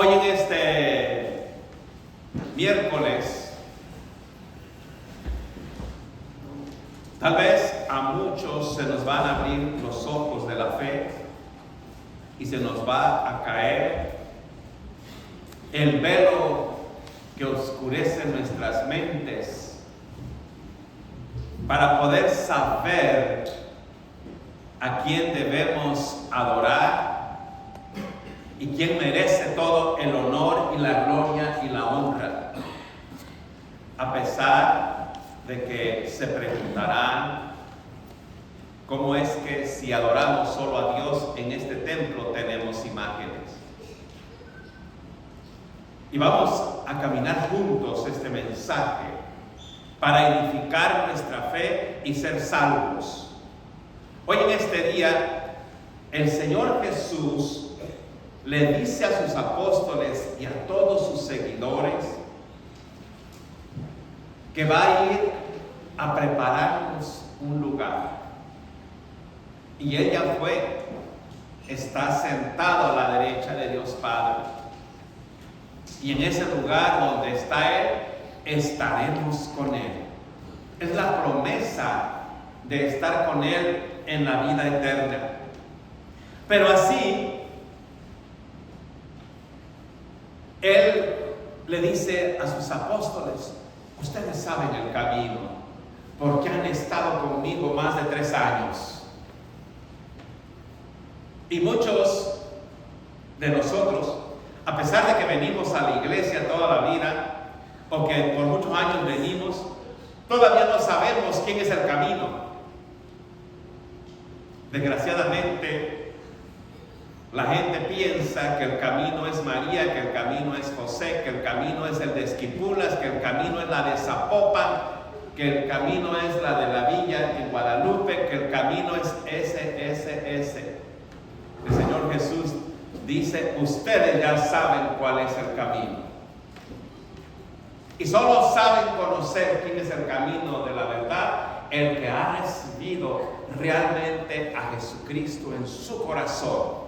Hoy en este miércoles, tal vez a muchos se nos van a abrir los ojos de la fe y se nos va a caer el velo que oscurece nuestras mentes para poder saber a quién debemos adorar y quién merece todo el honor y la gloria y la honra. A pesar de que se preguntarán cómo es que si adoramos solo a Dios en este templo tenemos imágenes. Y vamos a caminar juntos este mensaje para edificar nuestra fe y ser salvos. Hoy en este día, el Señor Jesús le dice a sus apóstoles y a todos sus seguidores que va a ir a prepararnos un lugar. Y Él ya fue, está sentado a la derecha de Dios Padre. Y en ese lugar donde está Él, estaremos con Él. Es la promesa de estar con Él en la vida eterna. Pero así, Él le dice a sus apóstoles: ustedes saben el camino, porque han estado conmigo más de 3 años. Y muchos de nosotros, a pesar de que venimos a la iglesia toda la vida, o que por muchos años venimos, todavía no sabemos quién es el camino. Desgraciadamente, la gente piensa que el camino es María, que el camino es José, que el camino es el de Esquipulas, que el camino es la de Zapopan, que el camino es la de la villa en Guadalupe, que el camino es ese. El Señor Jesús dice: ustedes ya saben cuál es el camino. Y solo saben conocer quién es el camino de la verdad el que ha recibido realmente a Jesucristo en su corazón.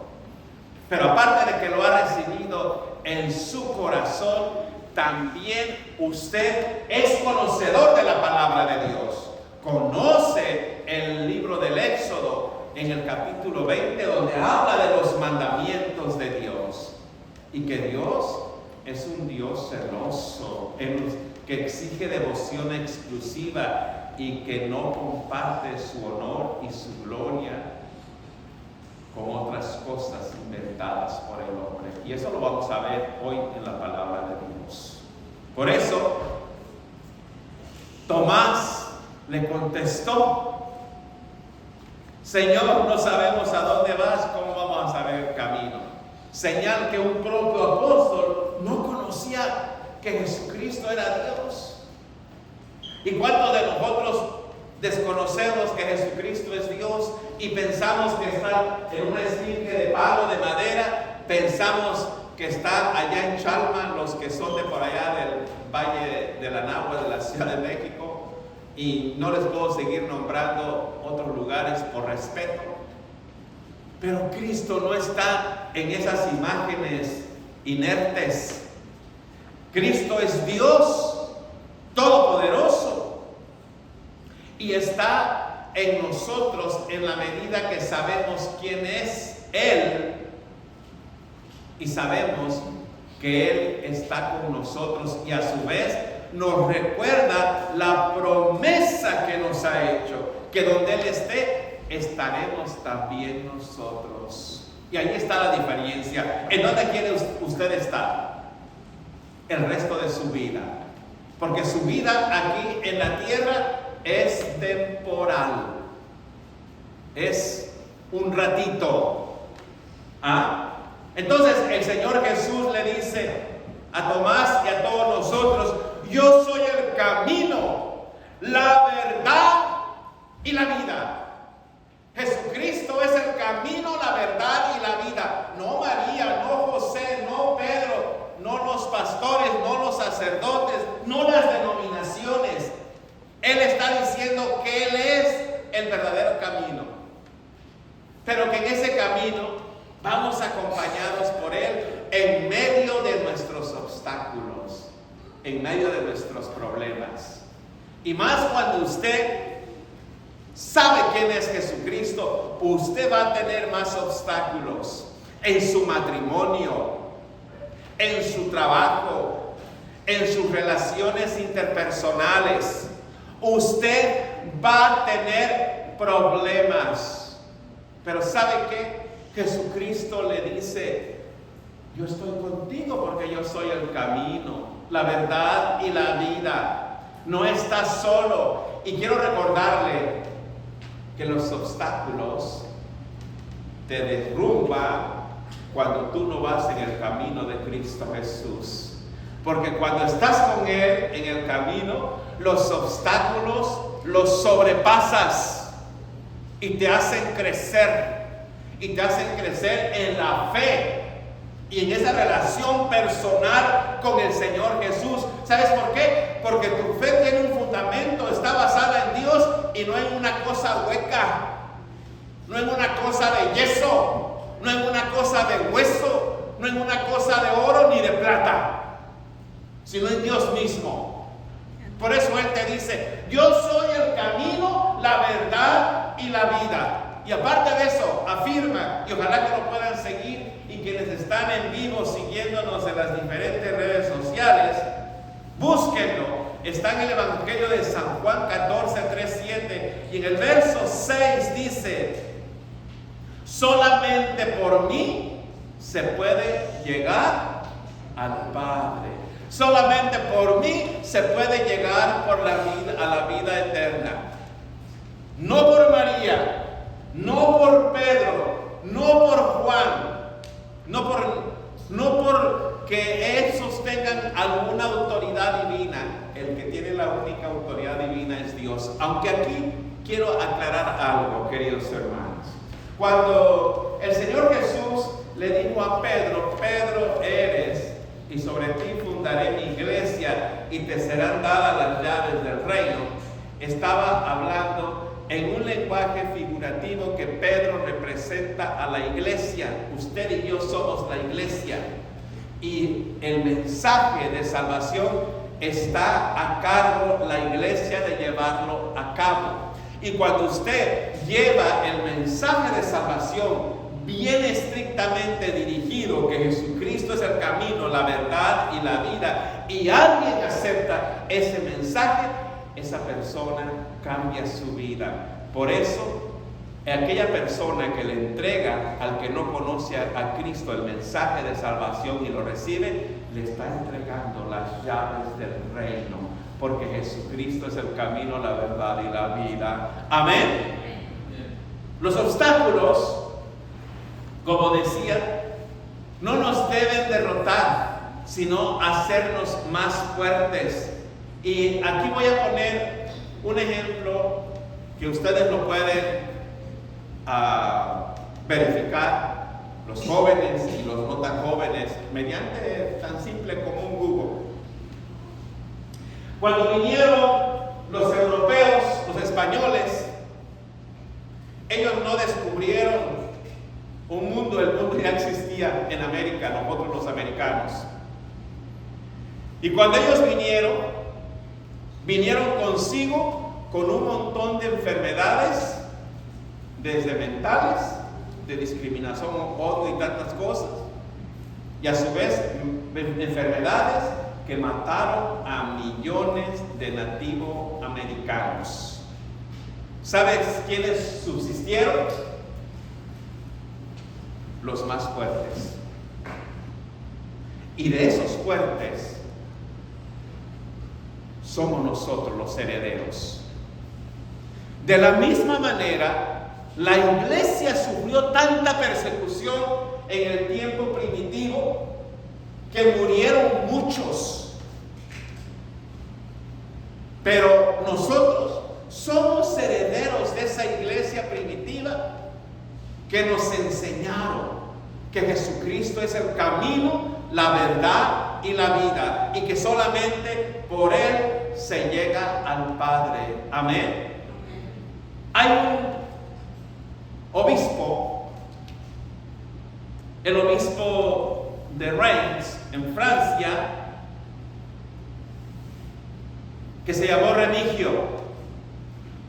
Pero aparte de que lo ha recibido en su corazón, también usted es conocedor de la palabra de Dios. Conoce el libro del Éxodo en el capítulo 20, donde habla de los mandamientos de Dios. Y que Dios es un Dios celoso, que exige devoción exclusiva y que no comparte su honor y su gloria con otras cosas inventadas por el hombre. Y eso lo vamos a ver hoy en la palabra de Dios. Por eso, Tomás le contestó: Señor, no sabemos a dónde vas, ¿cómo vamos a saber el camino? Señal que un propio apóstol no conocía que Jesucristo era Dios. ¿Y cuántos de nosotros desconocemos que Jesucristo es Dios y pensamos que está en una esfinge de palo, de madera? Pensamos que está allá en Chalma, los que son de por allá del Valle de la Nahua, de la Ciudad de México, y no les puedo seguir nombrando otros lugares por respeto. Pero Cristo no está en esas imágenes inertes. Cristo es Dios todopoderoso. Y está en nosotros en la medida que sabemos quién es Él y sabemos que Él está con nosotros, y a su vez nos recuerda la promesa que nos ha hecho, que donde Él esté, estaremos también nosotros. Y ahí está la diferencia. ¿En dónde quiere usted estar el resto de su vida? Porque su vida aquí en la tierra es temporal, es un ratito. Entonces el Señor Jesús le dice a Tomás y a todos nosotros: yo soy el camino, la verdad y la vida. Jesucristo es el camino, la verdad y la vida. No María, no José, no Pedro, no los pastores, no los sacerdotes, no las denominaciones. Él está diciendo que Él es el verdadero camino, pero que en ese camino Vamos acompañados por Él en medio de nuestros obstáculos, en medio de nuestros problemas. Y más cuando usted sabe quién es Jesucristo, usted va a tener más obstáculos en su matrimonio, en su trabajo, en sus relaciones interpersonales. Usted va a tener problemas. Pero ¿sabe qué? Jesucristo le dice: yo estoy contigo porque yo soy el camino, la verdad y la vida. No estás solo. Y quiero recordarle que los obstáculos te derrumban cuando tú no vas en el camino de Cristo Jesús. Porque cuando estás con Él en el camino, los obstáculos los sobrepasas y te hacen crecer. Y te hacen crecer en la fe y en esa relación personal con el Señor Jesús. ¿Sabes por qué? Porque tu fe tiene un fundamento, está basada en Dios y no en una cosa hueca, no en una cosa de yeso, no en una cosa de hueso, no en una cosa de oro ni de plata, sino en Dios mismo. Por eso Él te dice: yo soy el camino, la verdad y la vida. Y aparte de eso, afirma, y ojalá que lo puedan seguir, y quienes están en vivo siguiéndonos en las diferentes redes sociales, búsquenlo. Está en el Evangelio de San Juan 14, 3, 7, y en el verso 6 dice: solamente por mí se puede llegar al Padre. Solamente por mí se puede llegar a la vida eterna. No por María, no por Pedro, no por Juan, no porque esos tengan alguna autoridad divina. El que tiene la única autoridad divina es Dios. Aunque aquí quiero aclarar algo, queridos hermanos. Cuando el Señor Jesús le dijo a Pedro: Pedro eres, y sobre ti fundaré mi iglesia, y te serán dadas las llaves del reino, estaba hablando en un lenguaje figurativo que Pedro representa a la iglesia. Usted y yo somos la iglesia. Y el mensaje de salvación está a cargo la iglesia de llevarlo a cabo. Y cuando usted lleva el mensaje de salvación bien estrictamente dirigido, que Jesucristo es el camino, la verdad y la vida, y alguien acepta ese mensaje, esa persona cambia su vida. Por eso, aquella persona que le entrega al que no conoce a Cristo el mensaje de salvación y lo recibe, le está entregando las llaves del reino, porque Jesucristo es el camino, la verdad y la vida. Amén. Los obstáculos, como decía, no nos deben derrotar, sino hacernos más fuertes. Y aquí voy a poner un ejemplo que ustedes lo pueden verificar, los jóvenes y los no tan jóvenes, mediante tan simple como un Google. Cuando vinieron los europeos, los españoles, ellos no descubrieron un mundo, el mundo ya existía en América, nosotros los americanos. Y cuando ellos vinieron consigo con un montón de enfermedades, desde mentales, de discriminación, odio y tantas cosas, y a su vez enfermedades que mataron a millones de nativos americanos. ¿Sabes quiénes subsistieron? Los más fuertes. Y de esos fuertes somos nosotros los herederos. De la misma manera, la iglesia sufrió tanta persecución en el tiempo primitivo que murieron muchos. Pero nosotros somos herederos de esa iglesia primitiva que nos enseñaron que Jesucristo es el camino, la verdad y la vida, y que solamente por Él se llega al Padre. Amén. Hay un obispo el obispo de Reims, en Francia, que se llamó Remigio,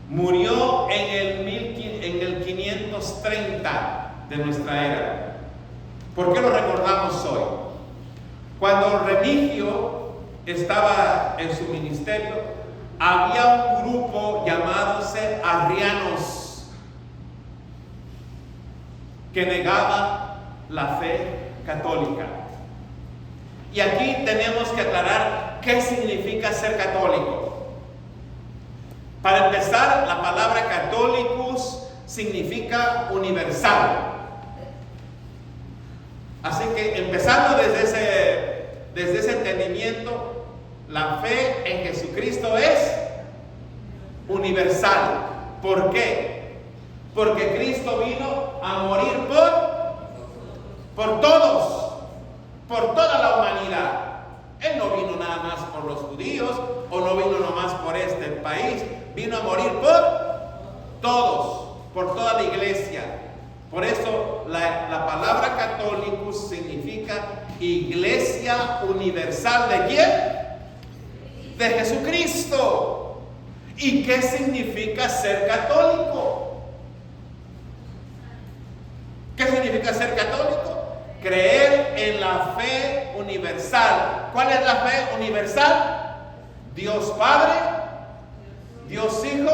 murió en el 530 de nuestra era. ¿Por qué lo recordamos hoy? Cuando Remigio estaba en su ministerio, había un grupo llamándose arrianos que negaba la fe católica. Y aquí tenemos que aclarar qué significa ser católico. Para empezar, la palabra católicos significa universal. Así que empezando desde ese entendimiento, la fe en Jesucristo es universal. ¿Por qué? Porque Cristo vino a morir por todos, por toda la humanidad. Él no vino nada más por los judíos, o no vino nada más por este país, vino a morir por todos, por toda la iglesia. Por eso la palabra católico significa iglesia universal. ¿De quién? De Jesucristo. ¿Y qué significa ser católico? ¿Qué significa ser católico? Creer en la fe universal. ¿Cuál es la fe universal? Dios Padre, Dios Hijo,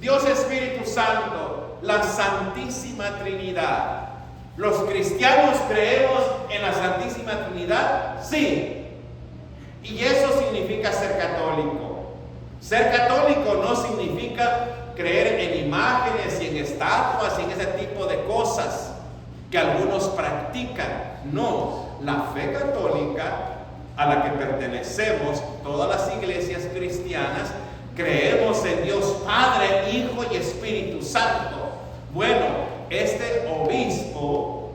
Dios Espíritu Santo, la Santísima Trinidad. ¿Los cristianos creemos en la Santísima Trinidad? Sí. Y eso significa ser católico. Ser católico no significa creer en imágenes y en estatuas y en ese tipo de cosas que algunos practican. No, la fe católica a la que pertenecemos, todas las iglesias cristianas, creemos en Dios Padre, Hijo y Espíritu Santo. Bueno, este obispo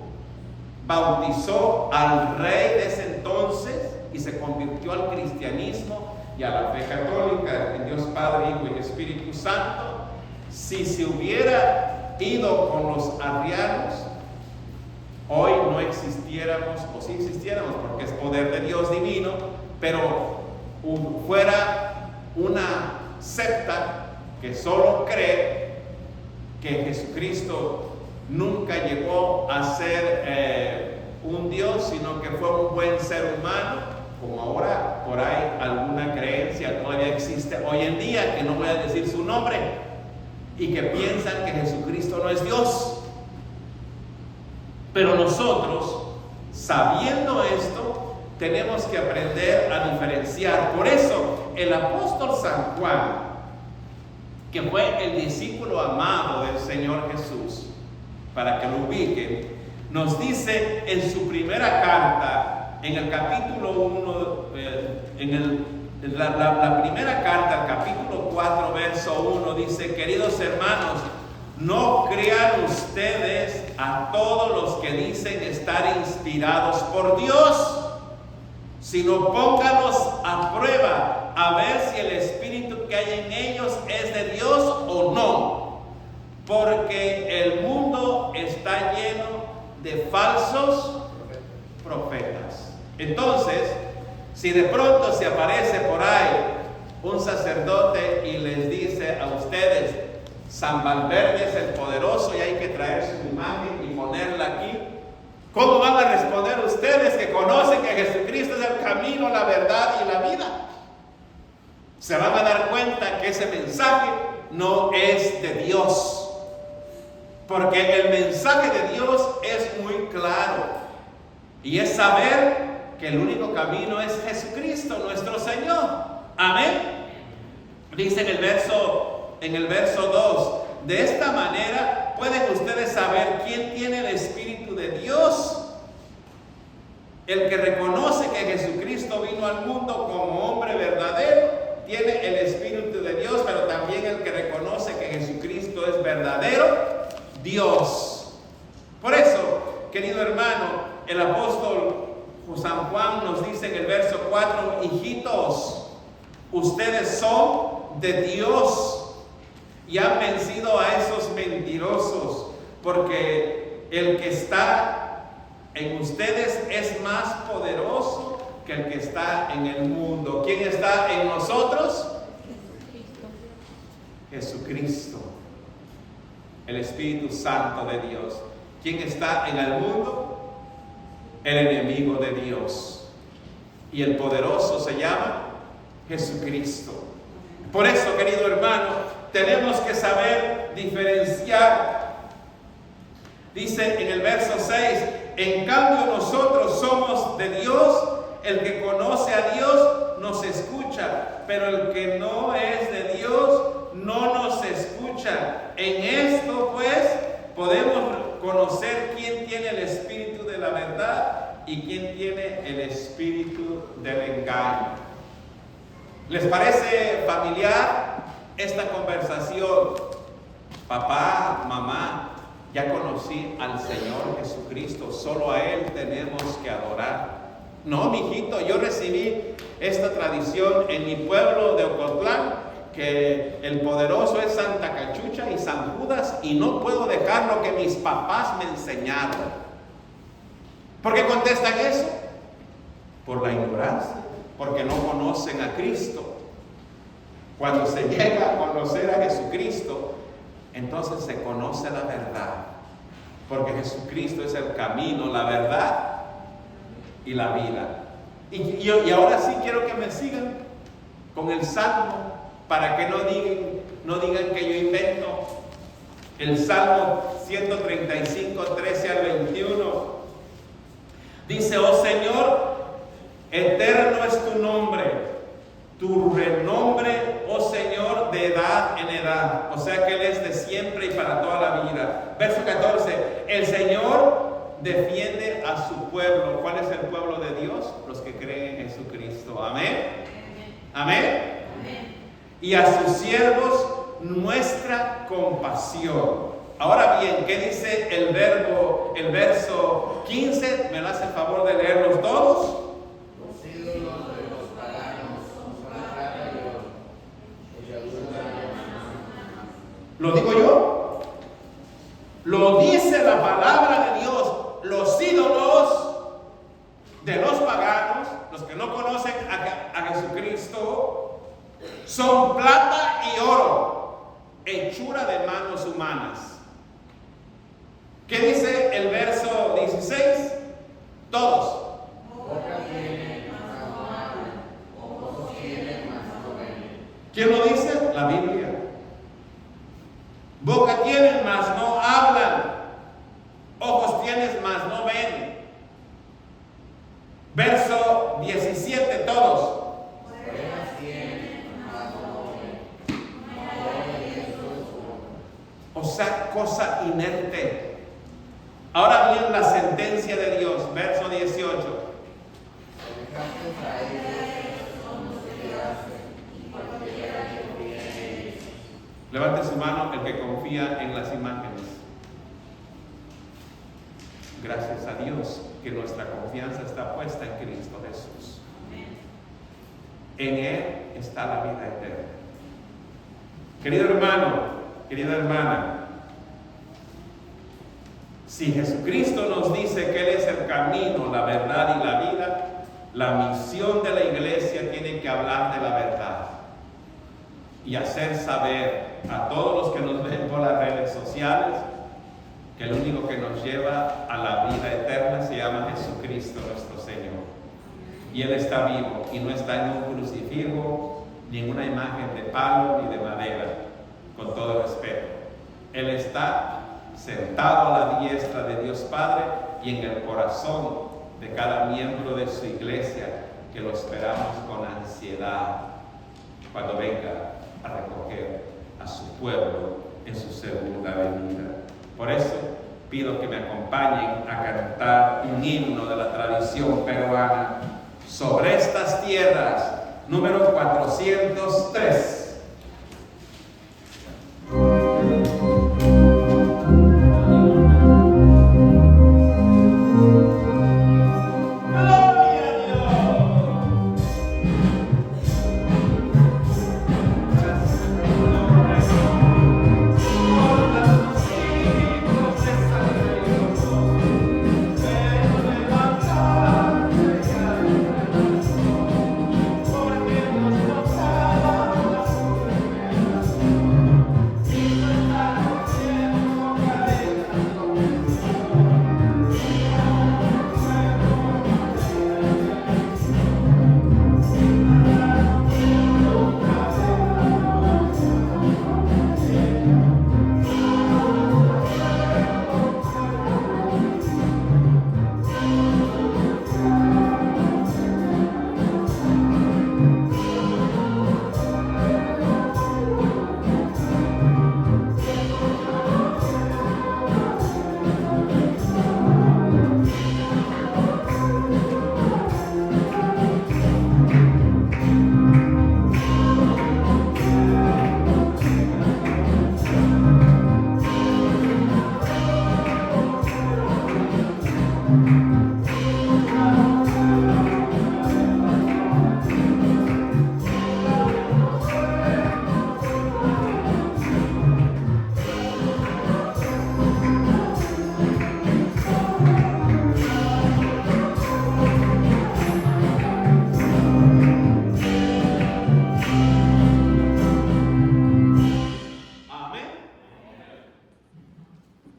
bautizó al rey de ese entonces y se convirtió al cristianismo y a la fe católica en Dios Padre, Hijo y Espíritu Santo. Si se hubiera ido con los arrianos, hoy no existiéramos, o sí existiéramos porque es poder de Dios divino, pero fuera una secta que solo cree que Jesucristo nunca llegó a ser un Dios, sino que fue un buen ser humano, como ahora por ahí alguna creencia todavía existe hoy en día, que no voy a decir su nombre, y que piensan que Jesucristo no es Dios. Pero nosotros, sabiendo esto, tenemos que aprender a diferenciar. Por eso el apóstol San Juan, que fue el discípulo amado del Señor Jesús, para que lo ubiquen, nos dice en su primera carta, en el capítulo 1, la primera carta, el capítulo 4, verso 1, dice: queridos hermanos, no crean ustedes a todos los que dicen estar inspirados por Dios, sino pónganlos a prueba a ver si el espíritu que hay en ellos es de Dios o no, porque el mundo está lleno de falsos profetas. Entonces, si de pronto se aparece por ahí un sacerdote y les dice a ustedes: San Valverde es el poderoso y hay que traer su imagen y ponerla aquí, ¿cómo van a responder ustedes que conocen que Jesucristo es el camino, la verdad y la vida? Se van a dar cuenta que ese mensaje no es de Dios, porque el mensaje de Dios es muy claro y es saber que el único camino es Jesucristo, nuestro Señor. Amén. Dice en el verso 2: de esta manera pueden ustedes saber quién tiene el Espíritu de Dios. El que reconoce que Jesucristo vino al mundo como hombre verdadero tiene el Espíritu de Dios, pero también el que reconoce que Jesucristo es verdadero Dios. Por eso, querido hermano, el apóstol San Juan nos dice en el verso 4: hijitos, ustedes son de Dios y han vencido a esos mentirosos, porque el que está en ustedes es más poderoso que el que está en el mundo. ¿Quién está en nosotros? Jesucristo, el Espíritu Santo de Dios. ¿Quién está en el mundo? El enemigo de Dios. Y el poderoso se llama Jesucristo. Por eso, querido hermano, tenemos que saber diferenciar. Dice en el verso 6, en cambio nosotros somos de Dios, el que conoce a Dios nos escucha, pero el que no es de Dios no nos escucha. En esto pues podemos conocer quién tiene el espíritu de la verdad y quién tiene el espíritu del engaño. ¿Les parece familiar esta conversación? Papá, mamá, ya conocí al Señor Jesucristo, solo a Él tenemos que adorar. No, mijito, yo recibí esta tradición en mi pueblo de Ocotlán, que el poderoso es Santa Cachucha y San Judas, y no puedo dejar lo que mis papás me enseñaron. ¿Por qué contestan eso? Por la ignorancia, porque no conocen a Cristo. Cuando se llega a conocer a Jesucristo, entonces se conoce la verdad, porque Jesucristo es el camino, la verdad y la vida. Y ahora sí quiero que me sigan con el Salmo, para que no digan que yo invento. El Salmo 135, 13 al 21. Dice: oh Señor, eterno es tu nombre, tu renombre, oh Señor, de edad en edad. O sea que Él es de siempre y para toda la vida. Verso 14, el Señor defiende a su pueblo. ¿Cuál es el pueblo de Dios? Los que creen en Jesucristo. Amén. Amén. Y a sus siervos muestra compasión. Ahora bien, ¿qué dice el verso 15? ¿Me lo hace el favor de leerlos todos? Los ídolos de los paganos son sagrados a Dios. ¿Lo digo yo? Lo dice la palabra de Dios. Los ídolos de los paganos, los que no conocen a Jesucristo, son plata y oro, hechura de manos humanas. ¿Qué dice el verso 16? Todos. Boca tiene, mas no hablan. Ojos tienen, mas no ven. ¿Quién lo dice? La Biblia. Boca tienen, mas no hablan. Ojos tienes, mas no ven. Verso 17, todos. Orejas tienen, mas no ven. O sea, cosa inerte. Ahora bien, la sentencia de Dios, verso 18. Dejaste a ellos, no se quedaste, y cualquiera que confía en ellos. Levante su mano el que confía en las imágenes. Gracias a Dios que nuestra confianza está puesta en Cristo Jesús. En Él está la vida eterna. Querido hermano, querida hermana, si Jesucristo nos dice que Él es el camino, la verdad y la vida, la misión de la iglesia tiene que hablar de la verdad y hacer saber a todos los que nos ven por las redes sociales que el único que nos lleva a la vida eterna se llama Jesucristo nuestro Señor. Y Él está vivo y no está en un crucifijo, ni en una imagen de palo ni de madera, con todo respeto. Él está sentado a la diestra de Dios Padre y en el corazón de cada miembro de su iglesia, que lo esperamos con ansiedad cuando venga a recoger a su pueblo en su segunda venida. Por eso pido que me acompañen a cantar un himno de la tradición peruana, Sobre estas tierras, número 403.